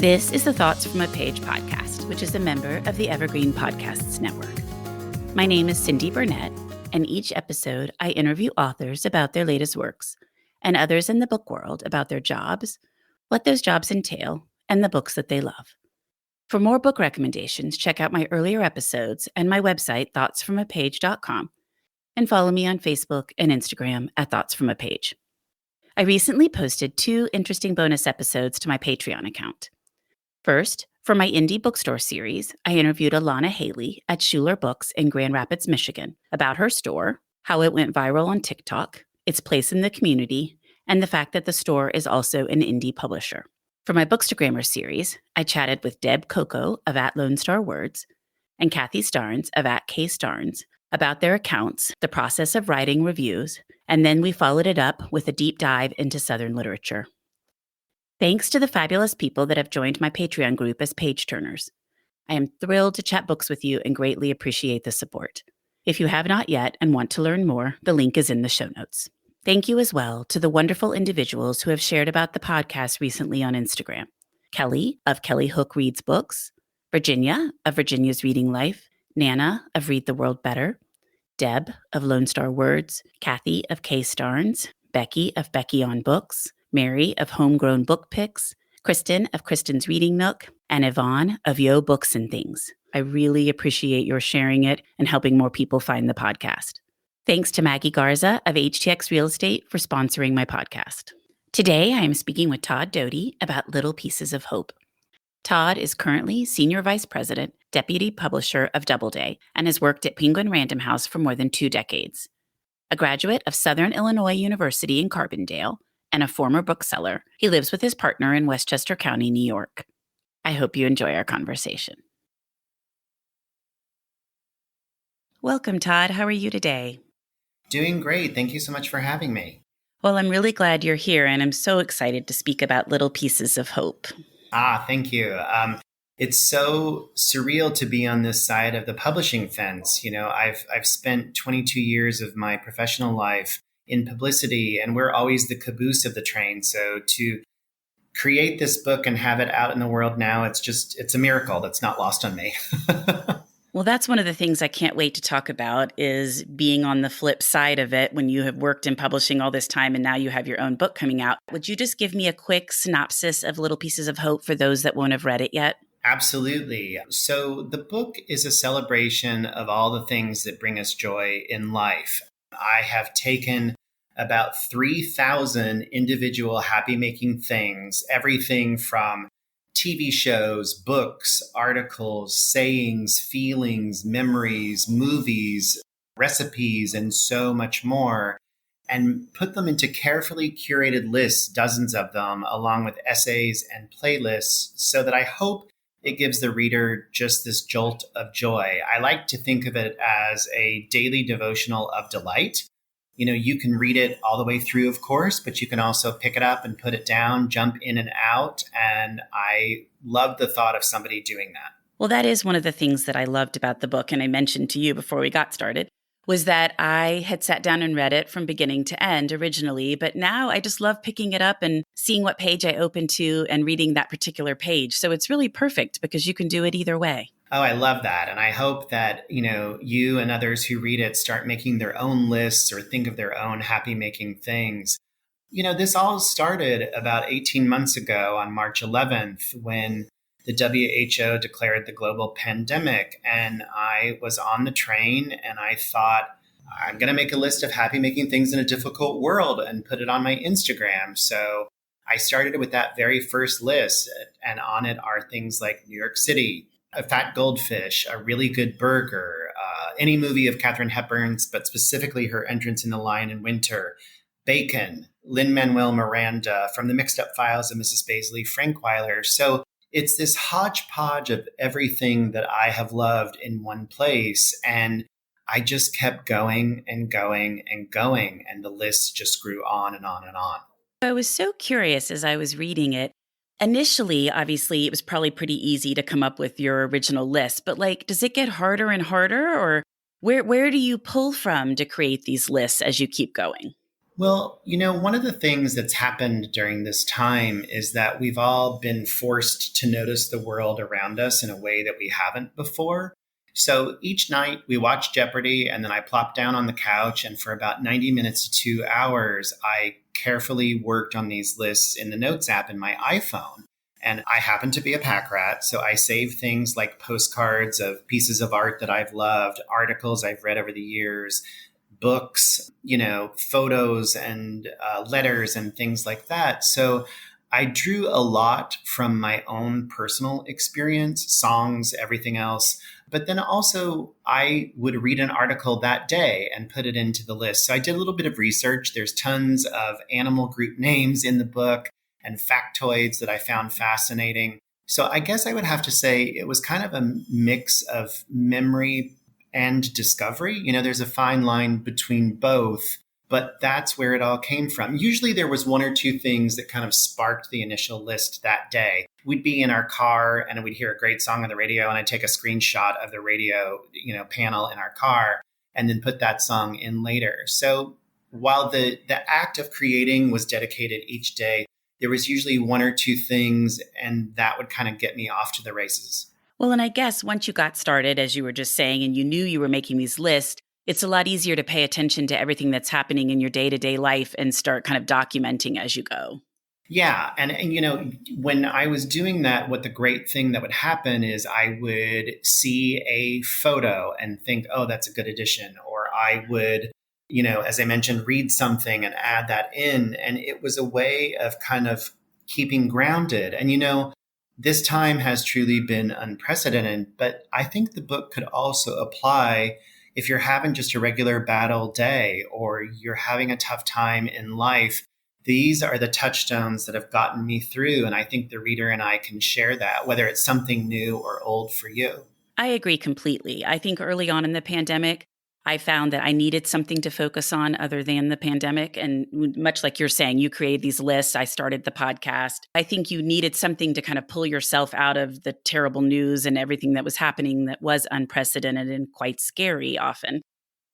This is the Thoughts from a Page podcast, which is a member of the Evergreen Podcasts Network. My name is Cindy Burnett, and each episode I interview authors about their latest works and others in the book world about their jobs, what those jobs entail, and the books that they love. For more book recommendations, check out my earlier episodes and my website, thoughtsfromapage.com, and follow me on Facebook and Instagram at Thoughts From A Page. I recently posted 2 interesting bonus episodes to my Patreon account. First, for my indie bookstore series, I interviewed Alana Haley at Schuler Books in Grand Rapids, Michigan, about her store, how it went viral on TikTok, its place in the community, and the fact that the store is also an indie publisher. For my Bookstagrammer series, I chatted with Deb Coco of Lone Star Words and Kathy Starnes of K Starnes about their accounts, the process of writing reviews, and then we followed it up with a deep dive into Southern literature. Thanks to the fabulous people that have joined my Patreon group as page turners. I am thrilled to chat books with you and greatly appreciate the support. If you have not yet and want to learn more, the link is in the show notes. Thank you as well to the wonderful individuals who have shared about the podcast recently on Instagram. Kelly of Kelly Hook Reads Books, Virginia of Virginia's Reading Life, Nana of Read the World Better, Deb of Lone Star Words, Kathy of K Starnes, Becky of Becky on Books, Mary of Homegrown Book Picks, Kristen of Kristen's Reading Nook, and Yvonne of Yo Books and Things. I really appreciate your sharing it and helping more people find the podcast. Thanks to Maggie Garza of HTX Real Estate for sponsoring my podcast. Today, I am speaking with Todd Doughty about Little Pieces of Hope. Todd is currently Senior Vice President, Deputy Publisher of Doubleday, and has worked at Penguin Random House for more than 2 decades. A graduate of Southern Illinois University in Carbondale, and a former bookseller, he lives with his partner in Westchester County, New York. I hope you enjoy our conversation. Welcome, Todd. How are you today? Doing great. Thank you so much for having me. Well, I'm really glad you're here, and I'm so excited to speak about Little Pieces of Hope. Thank you. It's so surreal to be on this side of the publishing fence. You know, I've spent 22 years of my professional life in publicity, and we're always the caboose of the train. So to create this book and have it out in the world now, it's a miracle that's not lost on me. Well, that's one of the things I can't wait to talk about is being on the flip side of it when you have worked in publishing all this time and now you have your own book coming out. Would you just give me a quick synopsis of Little Pieces of Hope for those that won't have read it yet? Absolutely. So the book is a celebration of all the things that bring us joy in life. I have taken about 3,000 individual happy-making things, everything from TV shows, books, articles, sayings, feelings, memories, movies, recipes, and so much more, and put them into carefully curated lists, dozens of them, along with essays and playlists, so that I hope it gives the reader just this jolt of joy. I like to think of it as a daily devotional of delight. You know, you can read it all the way through, of course, but you can also pick it up and put it down, jump in and out. And I love the thought of somebody doing that. Well, that is one of the things that I loved about the book, and I mentioned to you before we got started, was that I had sat down and read it from beginning to end originally, but now I just love picking it up and seeing what page I open to and reading that particular page. So it's really perfect because you can do it either way. Oh, I love that. And I hope that, you and others who read it start making their own lists or think of their own happy-making things. This all started about 18 months ago on March 11th when the WHO declared the global pandemic. And I was on the train and I thought, I'm going to make a list of happy-making things in a difficult world and put it on my Instagram. So I started with that very first list. And on it are things like New York City, a fat goldfish, a really good burger, any movie of Katharine Hepburn's, but specifically her entrance in The Lion in Winter, bacon, Lin-Manuel Miranda from the Mixed Up Files of Mrs. Baisley, Frankweiler. So it's this hodgepodge of everything that I have loved in one place. And I just kept going and going and going. And the list just grew on and on and on. I was so curious as I was reading it. Initially, obviously, it was probably pretty easy to come up with your original list. But does it get harder and harder? Or where do you pull from to create these lists as you keep going? Well, one of the things that's happened during this time is that we've all been forced to notice the world around us in a way that we haven't before. So each night we watch Jeopardy, and then I plop down on the couch, and for about 90 minutes to 2 hours, I carefully worked on these lists in the Notes app in my iPhone. And I happen to be a pack rat, so I save things like postcards of pieces of art that I've loved, articles I've read over the years, books, photos and letters and things like that. So I drew a lot from my own personal experience, songs, everything else. But then also I would read an article that day and put it into the list. So I did a little bit of research. There's tons of animal group names in the book and factoids that I found fascinating. So I guess I would have to say it was kind of a mix of memory and discovery. There's a fine line between both, but that's where it all came from. Usually there was one or two things that kind of sparked the initial list that day. We'd be in our car and we'd hear a great song on the radio, and I'd take a screenshot of the radio, panel in our car and then put that song in later. So while the act of creating was dedicated each day, there was usually one or two things, and that would kind of get me off to the races. Well, and I guess once you got started, as you were just saying, and you knew you were making these lists, it's a lot easier to pay attention to everything that's happening in your day-to-day life and start kind of documenting as you go. Yeah. And when I was doing that, what the great thing that would happen is I would see a photo and think, oh, that's a good addition. Or I would, as I mentioned, read something and add that in. And it was a way of kind of keeping grounded. And, this time has truly been unprecedented, but I think the book could also apply if you're having just a regular battle day or you're having a tough time in life. These are the touchstones that have gotten me through. And I think the reader and I can share that, whether it's something new or old for you. I agree completely. I think early on in the pandemic, I found that I needed something to focus on other than the pandemic. And much like you're saying, you created these lists. I started the podcast. I think you needed something to kind of pull yourself out of the terrible news and everything that was happening that was unprecedented and quite scary often.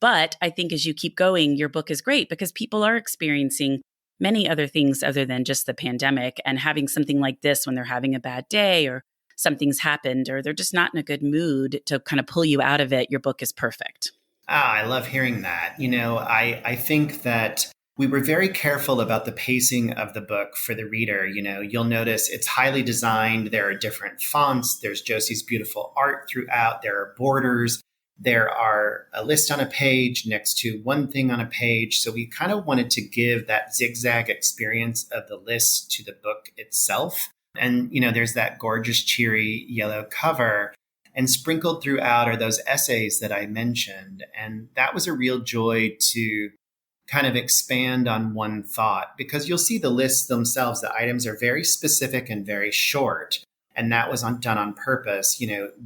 But I think as you keep going, your book is great because people are experiencing many other things other than just the pandemic, and having something like this when they're having a bad day or something's happened or they're just not in a good mood to kind of pull you out of it, your book is perfect. I love hearing that. I think that we were very careful about the pacing of the book for the reader. You'll notice it's highly designed. There are different fonts. There's Josie's beautiful art throughout. There are borders. There are a list on a page next to one thing on a page. So we kind of wanted to give that zigzag experience of the list to the book itself. And, there's that gorgeous, cheery yellow cover. And sprinkled throughout are those essays that I mentioned. And that was a real joy to kind of expand on one thought, because you'll see the lists themselves, the items are very specific and very short. And that was done on purpose.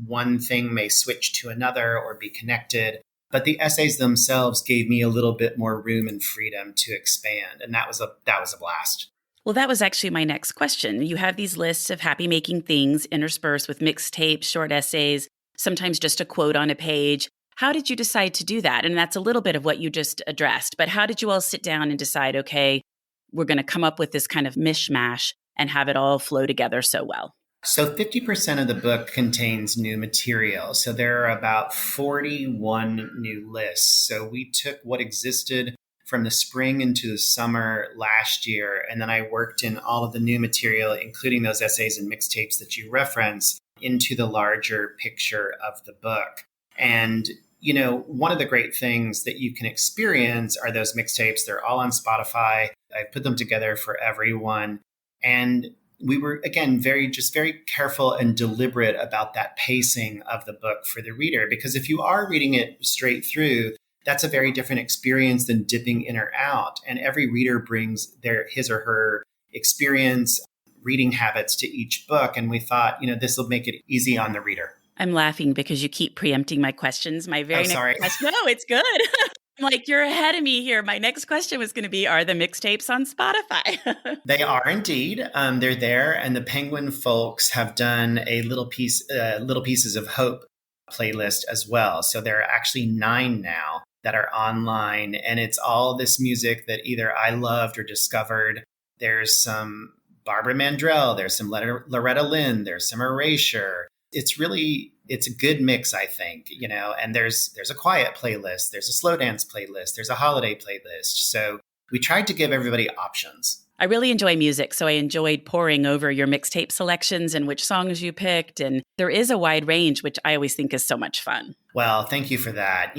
One thing may switch to another or be connected, but the essays themselves gave me a little bit more room and freedom to expand. And that was a blast. Well, that was actually my next question. You have these lists of happy making things interspersed with mixtapes, short essays, sometimes just a quote on a page. How did you decide to do that? And that's a little bit of what you just addressed. But how did you all sit down and decide, okay, we're going to come up with this kind of mishmash and have it all flow together so well? So 50% of the book contains new material. So there are about 41 new lists. So we took what existed from the spring into the summer last year. And then I worked in all of the new material, including those essays and mixtapes that you reference, into the larger picture of the book. And, one of the great things that you can experience are those mixtapes. They're all on Spotify. I put them together for everyone. And we were, again, very careful and deliberate about that pacing of the book for the reader, because if you are reading it straight through, that's a very different experience than dipping in or out. And every reader brings his or her experience, reading habits to each book. And we thought, this will make it easy on the reader. I'm laughing because you keep preempting my questions. My very next question. No, it's good. I'm like, you're ahead of me here. My next question was going to be, are the mixtapes on Spotify? They are indeed. They're there. And the Penguin folks have done a Little Pieces of Hope playlist as well. So there are actually 9 now that are online. And it's all this music that either I loved or discovered. There's some Barbara Mandrell, there's some Loretta Lynn, there's some Erasure. It's a good mix, I think, and there's a quiet playlist, there's a slow dance playlist, there's a holiday playlist. So we tried to give everybody options. I really enjoy music, so I enjoyed poring over your mixtape selections and which songs you picked. And there is a wide range, which I always think is so much fun. Well, thank you for that.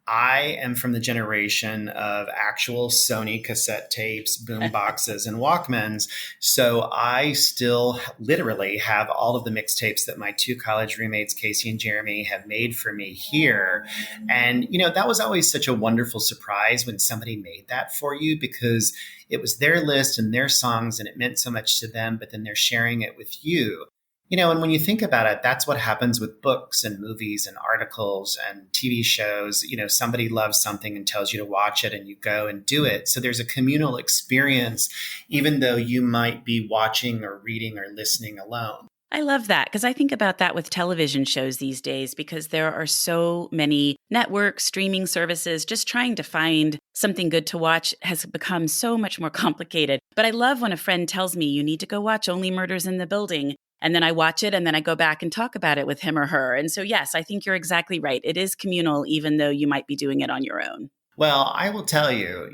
I am from the generation of actual Sony cassette tapes, boom boxes, and Walkmans. So I still literally have all of the mixtapes that my two college roommates, Casey and Jeremy, have made for me here. And, that was always such a wonderful surprise when somebody made that for you, because it was their list and their songs and it meant so much to them, but then they're sharing it with you. And when you think about it, that's what happens with books and movies and articles and TV shows. Somebody loves something and tells you to watch it and you go and do it. So there's a communal experience, even though you might be watching or reading or listening alone. I love that, because I think about that with television shows these days, because there are so many networks, streaming services. Just trying to find something good to watch has become so much more complicated. But I love when a friend tells me you need to go watch Only Murders in the Building. And then I watch it and then I go back and talk about it with him or her. And so, yes, I think you're exactly right. It is communal, even though you might be doing it on your own. Well, I will tell you,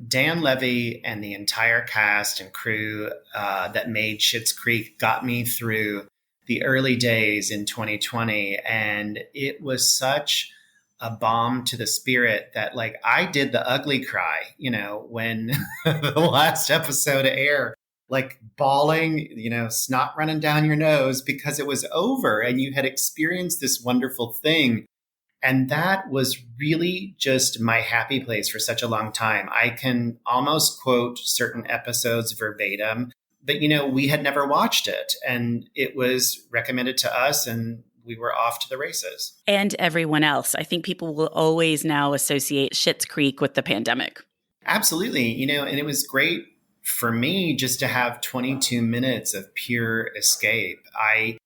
Dan Levy and the entire cast and crew that made Schitt's Creek got me through the early days in 2020. And it was such a balm to the spirit that I did the ugly cry, when the last episode aired. Bawling, snot running down your nose because it was over and you had experienced this wonderful thing. And that was really just my happy place for such a long time. I can almost quote certain episodes verbatim, but we had never watched it and it was recommended to us and we were off to the races. And everyone else. I think people will always now associate Schitt's Creek with the pandemic. Absolutely. And it was great for me just to have 22 minutes of pure escape. I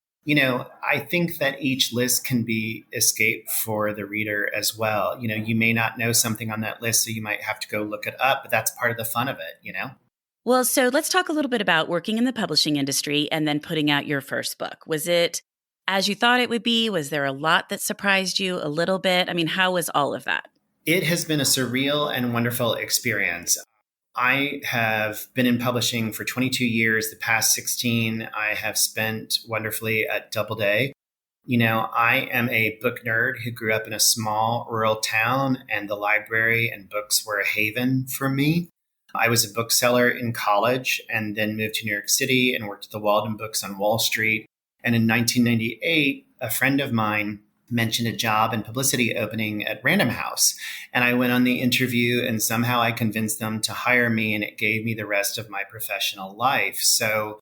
think that each list can be escape for the reader as well. You may not know something on that list, so you might have to go look it up, but that's part of the fun of it, Well, so let's talk a little bit about working in the publishing industry and then putting out your first book. Was it as you thought it would be? Was there a lot that surprised you a little bit? I mean, how was all of that? It has been a surreal and wonderful experience. I have been in publishing for 22 years. The past 16, I have spent wonderfully at Doubleday. I am a book nerd who grew up in a small rural town, and the library and books were a haven for me. I was a bookseller in college and then moved to New York City and worked at the Walden Books on Wall Street. And in 1998, a friend of mine mentioned a job and publicity opening at Random House. And I went on the interview and somehow I convinced them to hire me, and it gave me the rest of my professional life. So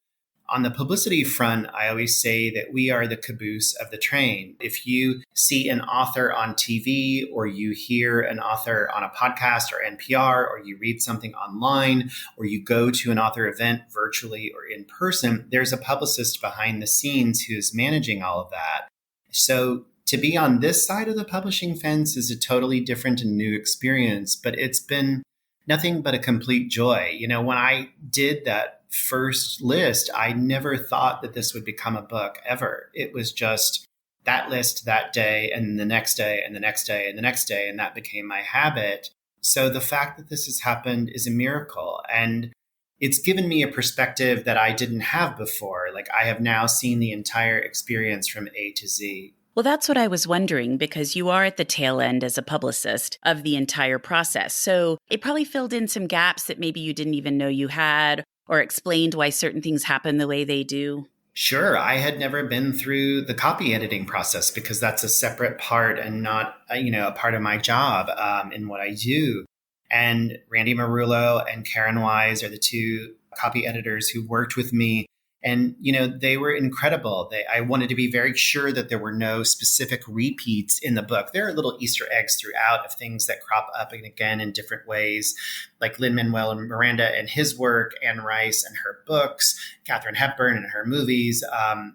on the publicity front, I always say that we are the caboose of the train. If you see an author on TV or you hear an author on a podcast or NPR, or you read something online, or you go to an author event virtually or in person, there's a publicist behind the scenes who's managing all of that. So to be on this side of the publishing fence is a totally different and new experience, but it's been nothing but a complete joy. When I did that first list, I never thought that this would become a book ever. It was just that list that day and the next day and the next day and the next day, and that became my habit. So the fact that this has happened is a miracle, and it's given me a perspective that I didn't have before. I have now seen the entire experience from A to Z. Well, that's what I was wondering, because you are at the tail end as a publicist of the entire process. So it probably filled in some gaps that maybe you didn't even know you had, or explained why certain things happen the way they do. Sure. I had never been through the copy editing process because that's a separate part and not, a part of my job in what I do. And Randy Marullo and Karen Wise are the two copy editors who worked with me. And, they were incredible. I wanted to be very sure that there were no specific repeats in the book. There are little Easter eggs throughout of things that crop up again in different ways, like Lin-Manuel Miranda and his work, Anne Rice and her books, Katharine Hepburn and her movies.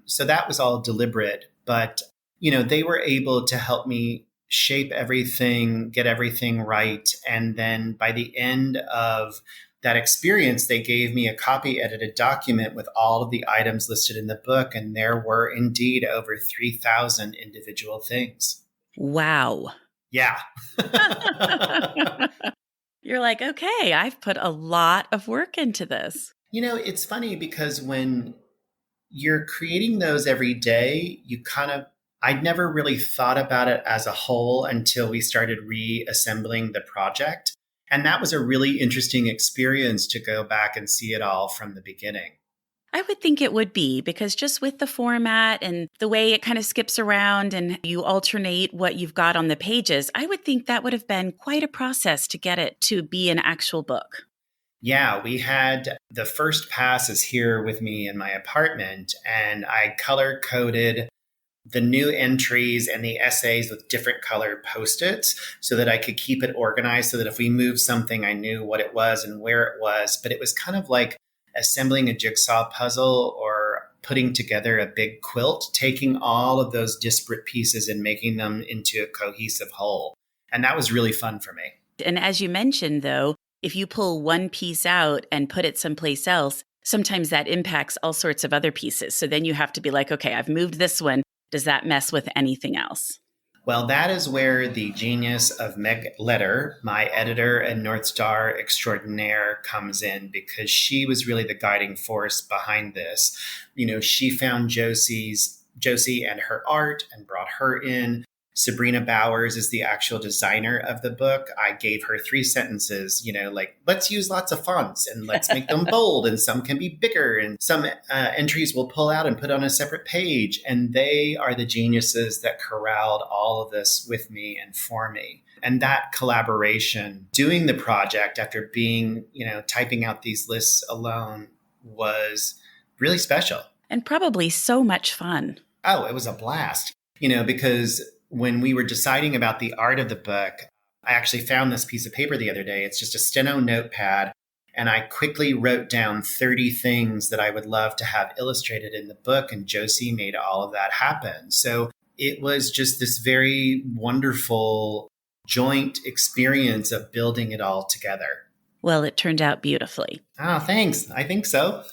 So that was all deliberate. But, they were able to help me shape everything, get everything right. And then by the end of that experience, they gave me a copy edited document with all of the items listed in the book. And there were indeed over 3,000 individual things. Wow. Yeah. You're like, okay, I've put a lot of work into this. It's funny because when you're creating those every day, I'd never really thought about it as a whole until we started reassembling the project. And that was a really interesting experience to go back and see it all from the beginning. I would think it would be, because just with the format and the way it kind of skips around and you alternate what you've got on the pages, I would think that would have been quite a process to get it to be an actual book. Yeah, we had the first passes here with me in my apartment, and I color coded the new entries and the essays with different colored Post-its so that I could keep it organized, so that if we moved something, I knew what it was and where it was. But it was kind of like assembling a jigsaw puzzle or putting together a big quilt, taking all of those disparate pieces and making them into a cohesive whole. And that was really fun for me. And as you mentioned, though, if you pull one piece out and put it someplace else, sometimes that impacts all sorts of other pieces. So then you have to be like, okay, I've moved this one. Does that mess with anything else? Well, that is where the genius of Meg Letter, my editor and North Star extraordinaire, comes in, because she was really the guiding force behind this. She found Josie and her art and brought her in. Sabrina Bowers is the actual designer of the book. I gave her 3 sentences, like, let's use lots of fonts and let's make them bold, and some can be bigger, and some entries we'll pull out and put on a separate page. And they are the geniuses that corralled all of this with me and for me. And that collaboration, doing the project after being, typing out these lists alone, was really special. And probably so much fun. Oh, it was a blast, because when we were deciding about the art of the book, I actually found this piece of paper the other day. It's just a steno notepad. And I quickly wrote down 30 things that I would love to have illustrated in the book. And Josie made all of that happen. So it was just this very wonderful joint experience of building it all together. Well, it turned out beautifully. Oh, thanks. I think so.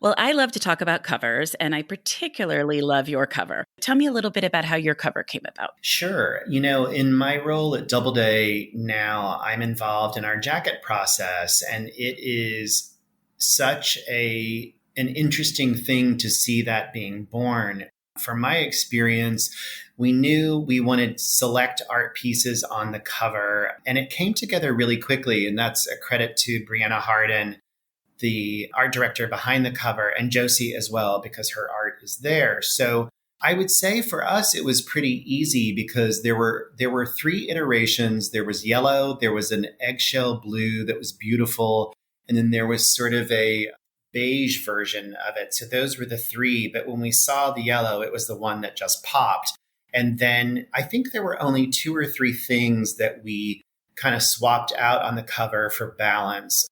Well, I love to talk about covers, and I particularly love your cover. Tell me a little bit about how your cover came about. Sure. In my role at Doubleday now, I'm involved in our jacket process, and it is such an interesting thing to see that being born. From my experience, we knew we wanted select art pieces on the cover, and it came together really quickly. And that's a credit to Brianna Harden, the art director behind the cover, and Josie as well, because her art is there. So I would say for us, it was pretty easy because there were 3 iterations. There was yellow, there was an eggshell blue that was beautiful, and then there was sort of a beige version of it. So those were the 3. But when we saw the yellow, it was the one that just popped. And then I think there were only 2 or 3 things that we kind of swapped out on the cover for balance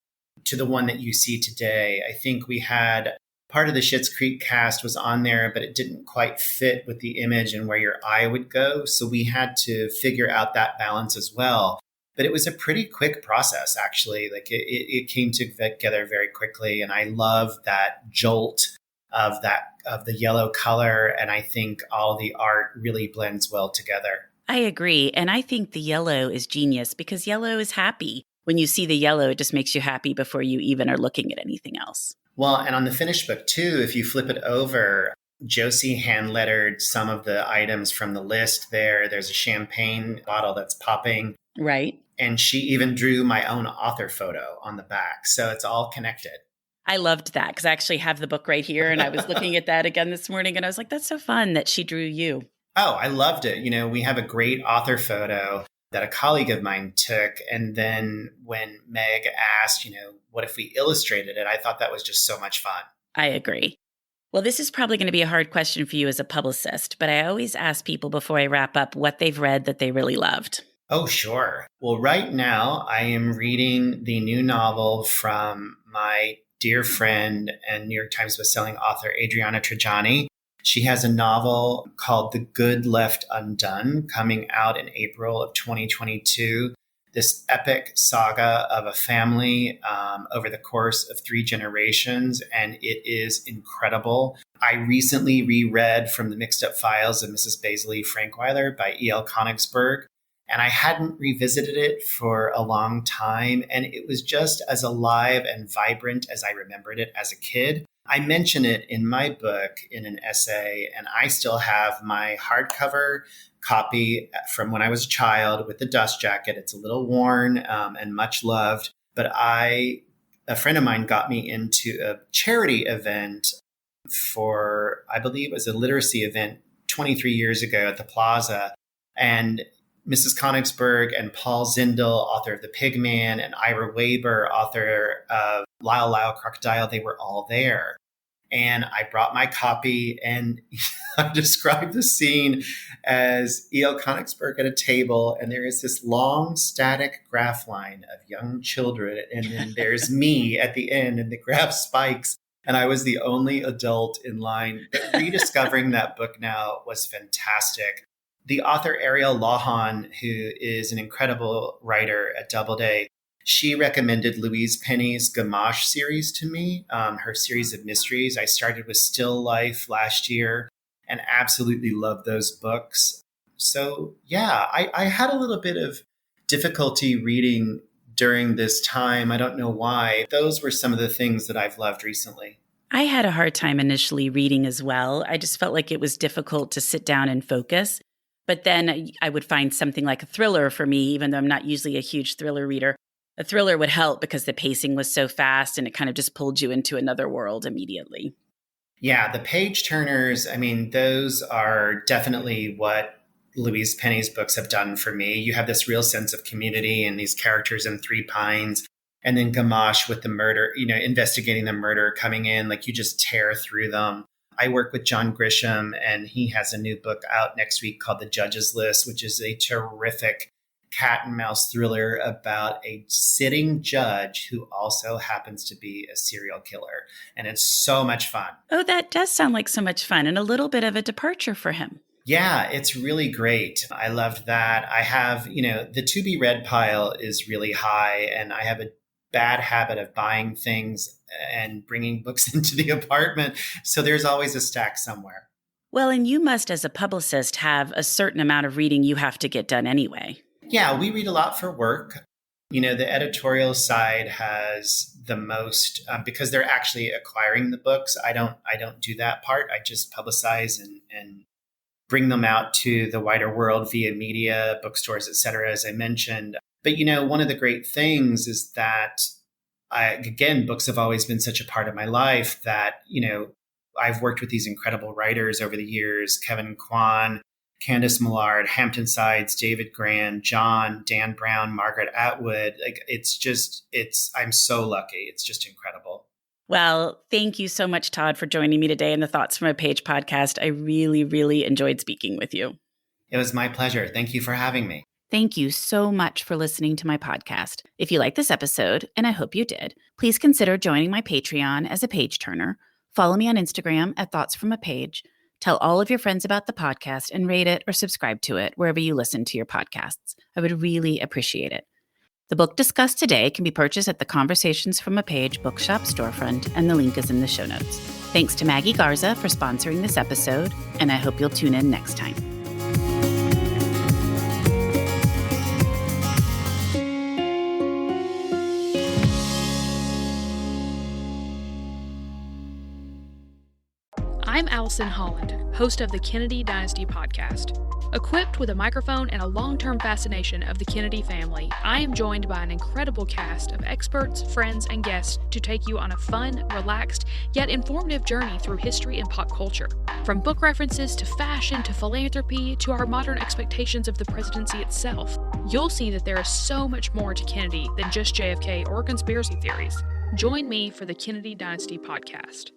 to the one that you see today. I think we had part of the Schitt's Creek cast was on there, but it didn't quite fit with the image and where your eye would go. So we had to figure out that balance as well. But it was a pretty quick process, actually. Like it came together very quickly. And I love that jolt of the yellow color. And I think all the art really blends well together. I agree. And I think the yellow is genius because yellow is happy. When you see the yellow, it just makes you happy before you even are looking at anything else. Well, and on the finished book, too, if you flip it over, Josie hand-lettered some of the items from the list there. There's a champagne bottle that's popping. Right. And she even drew my own author photo on the back. So it's all connected. I loved that because I actually have the book right here. And I was looking at that again this morning. And I was like, that's so fun that she drew you. Oh, I loved it. We have a great author photo that a colleague of mine took. And then when Meg asked, what if we illustrated it? I thought that was just so much fun. I agree. Well, this is probably going to be a hard question for you as a publicist, but I always ask people before I wrap up what they've read that they really loved. Oh, sure. Well, right now I am reading the new novel from my dear friend and New York Times bestselling author, Adriana Trigiani. She has a novel called The Good Left Undone coming out in April of 2022. This epic saga of a family over the course of 3 generations, and it is incredible. I recently reread From the Mixed Up Files of Mrs. Baisley Frankweiler by E.L. Konigsberg, and I hadn't revisited it for a long time, and it was just as alive and vibrant as I remembered it as a kid. I mention it in my book in an essay, and I still have my hardcover copy from when I was a child with the dust jacket. It's a little worn and much loved, but a friend of mine got me into a charity event for, I believe it was a literacy event 23 years ago at the Plaza. And Mrs. Konigsberg and Paul Zindel, author of The Pigman, and Ira Weber, author of Lyle Lyle Crocodile, they were all there. And I brought my copy, and I described the scene as E.L. Konigsberg at a table, and there is this long static graph line of young children, and then there's me at the end, and the graph spikes, and I was the only adult in line. But rediscovering that book now was fantastic. The author Ariel Lawhon, who is an incredible writer at Doubleday, she recommended Louise Penny's Gamache series to me, her series of mysteries. I started with Still Life last year and absolutely loved those books. So yeah, I had a little bit of difficulty reading during this time. I don't know why. Those were some of the things that I've loved recently. I had a hard time initially reading as well. I just felt like it was difficult to sit down and focus. But then I would find something like a thriller for me, even though I'm not usually a huge thriller reader. A thriller would help because the pacing was so fast and it kind of just pulled you into another world immediately. Yeah, the page turners, I mean, those are definitely what Louise Penny's books have done for me. You have this real sense of community and these characters in Three Pines, and then Gamache with the murder, investigating the murder coming in, like you just tear through them. I work with John Grisham, and he has a new book out next week called The Judge's List, which is a terrific cat and mouse thriller about a sitting judge who also happens to be a serial killer. And it's so much fun. Oh, that does sound like so much fun and a little bit of a departure for him. Yeah, it's really great. I loved that. I have, the to be read pile is really high, and I have a bad habit of buying things and bringing books into the apartment. So there's always a stack somewhere. Well, and you must, as a publicist, have a certain amount of reading you have to get done anyway. Yeah, we read a lot for work. The editorial side has the most, because they're actually acquiring the books. I don't do that part. I just publicize and bring them out to the wider world via media, bookstores, et cetera, as I mentioned. But, one of the great things is that, books have always been such a part of my life that, I've worked with these incredible writers over the years, Kevin Kwan, Candace Millard, Hampton Sides, David Grand, John, Dan Brown, Margaret Atwood. I'm so lucky. It's just incredible. Well, thank you so much, Todd, for joining me today in the Thoughts from a Page podcast. I really, really enjoyed speaking with you. It was my pleasure. Thank you for having me. Thank you so much for listening to my podcast. If you like this episode, and I hope you did, please consider joining my Patreon as a page turner. Follow me on Instagram at Thoughts from a Page. Tell all of your friends about the podcast and rate it or subscribe to it wherever you listen to your podcasts. I would really appreciate it. The book discussed today can be purchased at the Conversations from a Page bookshop storefront, and the link is in the show notes. Thanks to Maggie Garza for sponsoring this episode, and I hope you'll tune in next time. I'm Allison Holland, host of the Kennedy Dynasty podcast. Equipped with a microphone and a long-term fascination of the Kennedy family, I am joined by an incredible cast of experts, friends, and guests to take you on a fun, relaxed, yet informative journey through history and pop culture. From book references to fashion to philanthropy to our modern expectations of the presidency itself, you'll see that there is so much more to Kennedy than just JFK or conspiracy theories. Join me for the Kennedy Dynasty podcast.